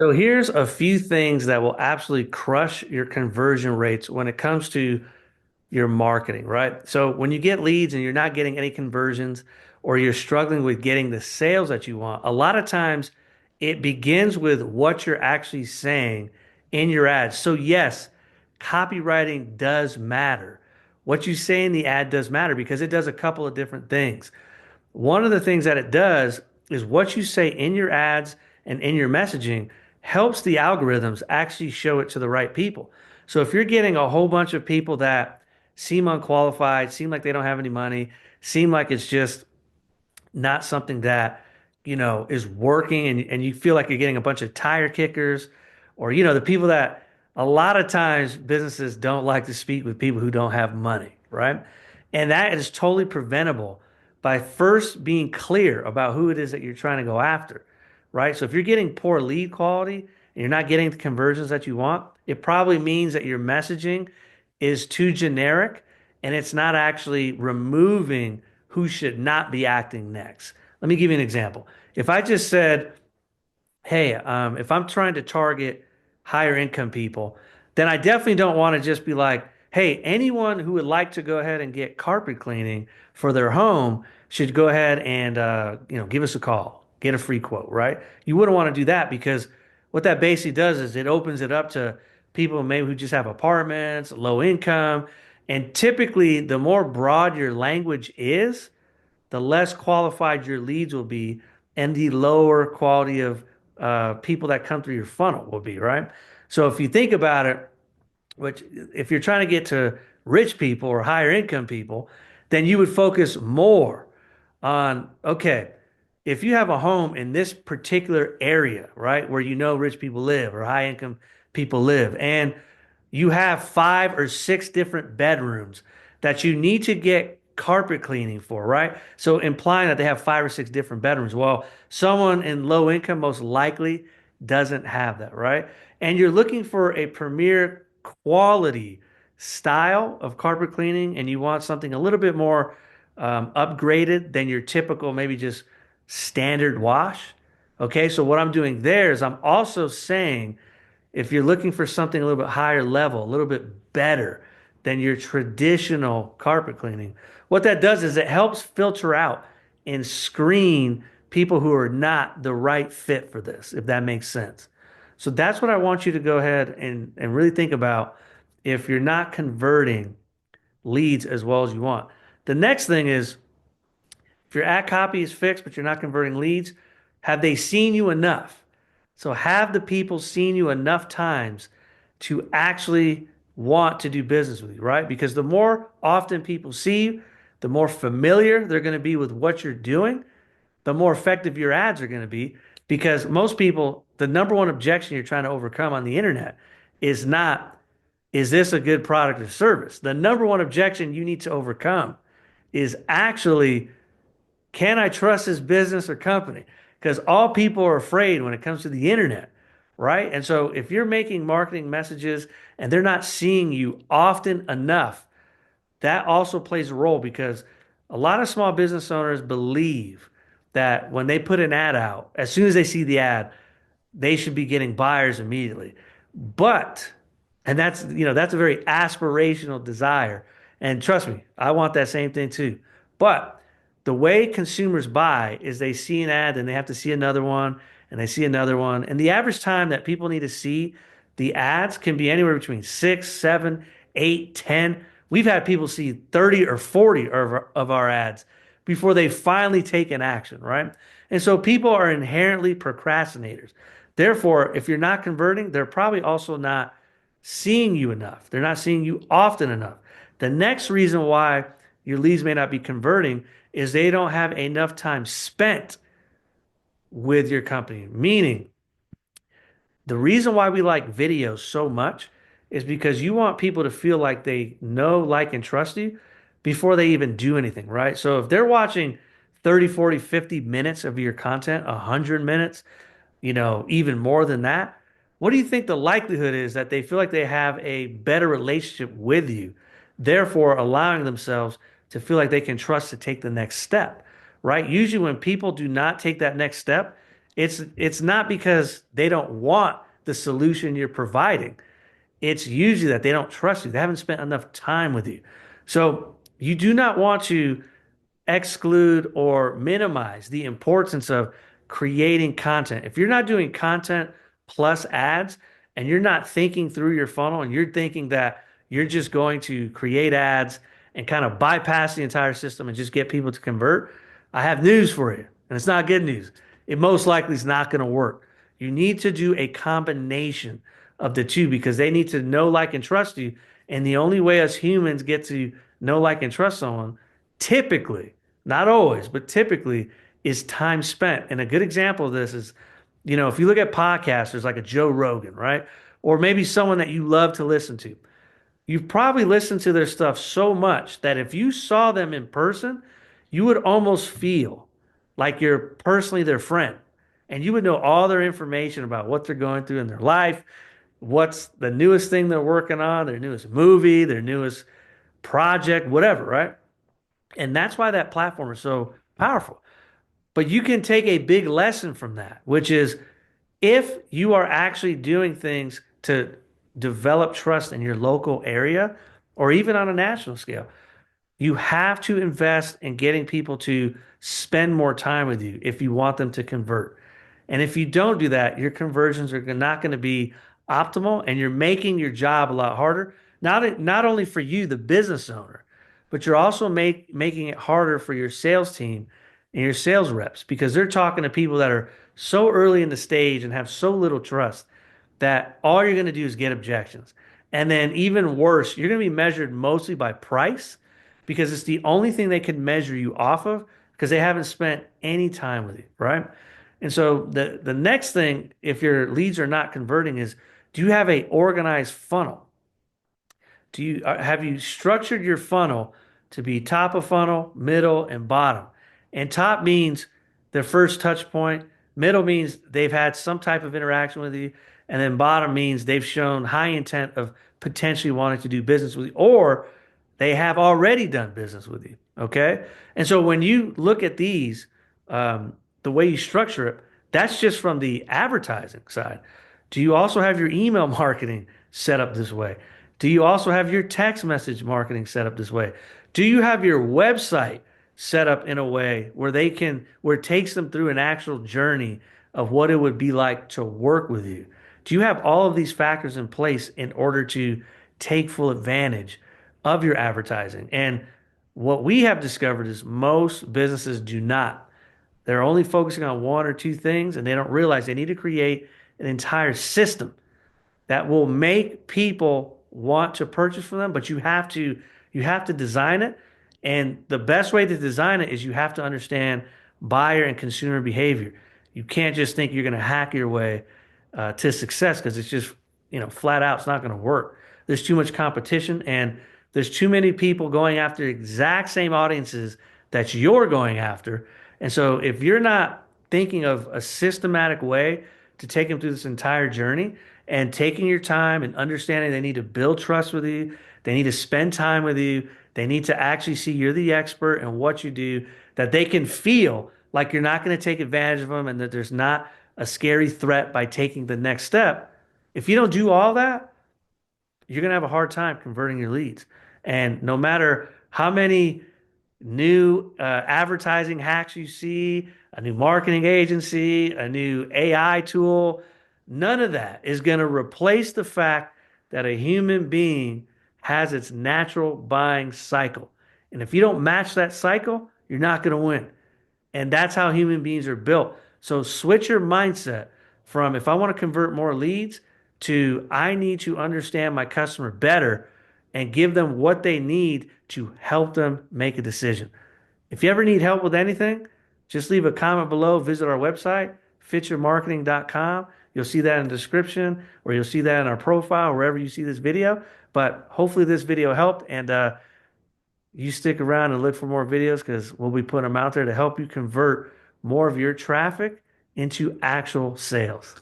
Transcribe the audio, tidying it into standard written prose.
So here's a few things that will absolutely crush your conversion rates when it comes to your marketing, right? So when you get leads and you're not getting any conversions or you're struggling with getting the sales that you want, a lot of times it begins with what you're actually saying in your ads. So yes, copywriting does matter. What you say in the ad does matter because it does a couple of different things. One of the things that it does is what you say in your ads and in your messaging helps the algorithms actually show it to the right people. So if you're getting a whole bunch of people that seem unqualified, seem like they don't have any money, seem like it's just not something that, is working and you feel like you're getting a bunch of tire kickers or, the people that a lot of times businesses don't like to speak with people who don't have money, right? And that is totally preventable by first being clear about who it is that you're trying to go after, right? So if you're getting poor lead quality and you're not getting the conversions that you want, it probably means that your messaging is too generic and it's not actually removing who should not be acting next. Let me give you an example. If I just said, hey, if I'm trying to target higher income people, then I definitely don't want to just be like, hey, anyone who would like to go ahead and get carpet cleaning for their home should go ahead and give us a call, get a free quote, right? You wouldn't want to do that because what that basically does is it opens it up to people maybe who just have apartments, low income, and typically the more broad your language is, the less qualified your leads will be and the lower quality of people that come through your funnel will be, right? So if you think about it, which if you're trying to get to rich people or higher income people, then you would focus more on, okay, if you have a home in this particular area, right, where you know rich people live or high income people live, and you have 5 or 6 different bedrooms that you need to get carpet cleaning for, right? So implying that they have 5 or 6 different bedrooms. Well, someone in low income most likely doesn't have that, right? And you're looking for a premier quality style of carpet cleaning, and you want something a little bit more upgraded than your typical, maybe just standard wash. Okay, so what I'm doing there is I'm also saying if you're looking for something a little bit higher level, a little bit better than your traditional carpet cleaning, what that does is it helps filter out and screen people who are not the right fit for this, if that makes sense. So that's what I want you to go ahead and really think about if you're not converting leads as well as you want. The next thing is if your ad copy is fixed, but you're not converting leads, have they seen you enough? So have the people seen you enough times to actually want to do business with you, right? Because the more often people see you, the more familiar they're going to be with what you're doing, the more effective your ads are going to be. Because most people, the number one objection you're trying to overcome on the internet is not, is this a good product or service? The number one objection you need to overcome is actually, can I trust this business or company? Because all people are afraid when it comes to the internet, right? And so if you're making marketing messages and they're not seeing you often enough, that also plays a role because a lot of small business owners believe that when they put an ad out, as soon as they see the ad, they should be getting buyers immediately. But, and that's a very aspirational desire. And trust me, I want that same thing too. But the way consumers buy is they see an ad and they have to see another one and they see another one. And the average time that people need to see the ads can be anywhere between 6, 7, 8, 10. We've had people see 30 or 40 of our ads before they finally take an action, right? And so people are inherently procrastinators. Therefore, if you're not converting, they're probably also not seeing you enough. They're not seeing you often enough. The next reason why your leads may not be converting is they don't have enough time spent with your company. Meaning, the reason why we like videos so much is because you want people to feel like they know, like, and trust you before they even do anything, right? So if they're watching 30, 40, 50 minutes of your content, 100 minutes, even more than that, what do you think the likelihood is that they feel like they have a better relationship with you, therefore allowing themselves to feel like they can trust to take the next step, right? Usually when people do not take that next step, It's not because they don't want the solution you're providing. It's usually that they don't trust you. They haven't spent enough time with you. So you do not want to exclude or minimize the importance of creating content. If you're not doing content plus ads and you're not thinking through your funnel and you're thinking that you're just going to create ads and kind of bypass the entire system and just get people to convert, I have news for you. And it's not good news. It most likely is not going to work. You need to do a combination of the two because they need to know, like, and trust you. And the only way us humans get to know, like, and trust someone typically, not always, but typically, is time spent. And a good example of this is, if you look at podcasters like a Joe Rogan, right? Or maybe someone that you love to listen to, you've probably listened to their stuff so much that if you saw them in person, you would almost feel like you're personally their friend. And you would know all their information about what they're going through in their life, what's the newest thing they're working on, their newest movie, their newest project, whatever, right? And that's why that platform is so powerful. But you can take a big lesson from that, which is if you are actually doing things to develop trust in your local area or even on a national scale, you have to invest in getting people to spend more time with you if you want them to convert. And if you don't do that, your conversions are not going to be optimal and you're making your job a lot harder. Not only for you, the business owner, but you're also making it harder for your sales team and your sales reps because they're talking to people that are so early in the stage and have so little trust that all you're going to do is get objections. And then even worse, you're going to be measured mostly by price because it's the only thing they can measure you off of because they haven't spent any time with you, right? And so the next thing, if your leads are not converting, is do you have a organized funnel? Have you structured your funnel to be top of funnel, middle, and bottom? And top means their first touch point, middle means they've had some type of interaction with you, and then bottom means they've shown high intent of potentially wanting to do business with you, or they have already done business with you. Okay. And so when you look at these, the way you structure it, that's just from the advertising side. Do you also have your email marketing set up this way? Do you also have your text message marketing set up this way? Do you have your website set up in a way where it takes them through an actual journey of what it would be like to work with you? Do you have all of these factors in place in order to take full advantage of your advertising? And what we have discovered is most businesses do not. They're only focusing on one or two things and they don't realize they need to create an entire system that will make people want to purchase from them, but you have to design it. And the best way to design it is you have to understand buyer and consumer behavior. You can't just think you're going to hack your way to success because it's just, flat out, it's not going to work. There's too much competition and there's too many people going after exact same audiences that you're going after. And so if you're not thinking of a systematic way to take them through this entire journey and taking your time and understanding they need to build trust with you, they need to spend time with you, they need to actually see you're the expert in what you do, that they can feel like you're not going to take advantage of them and that there's not a scary threat by taking the next step. If you don't do all that, you're going to have a hard time converting your leads. And no matter how many new advertising hacks you see, a new marketing agency, a new AI tool, none of that is going to replace the fact that a human being has its natural buying cycle. And if you don't match that cycle, you're not going to win. And that's how human beings are built. So switch your mindset from if I want to convert more leads to I need to understand my customer better and give them what they need to help them make a decision. If you ever need help with anything, just leave a comment below, visit our website, fityourmarketing.com. You'll see that in the description or you'll see that in our profile, wherever you see this video. But hopefully this video helped and you stick around and look for more videos because we'll be putting them out there to help you convert more of your traffic into actual sales.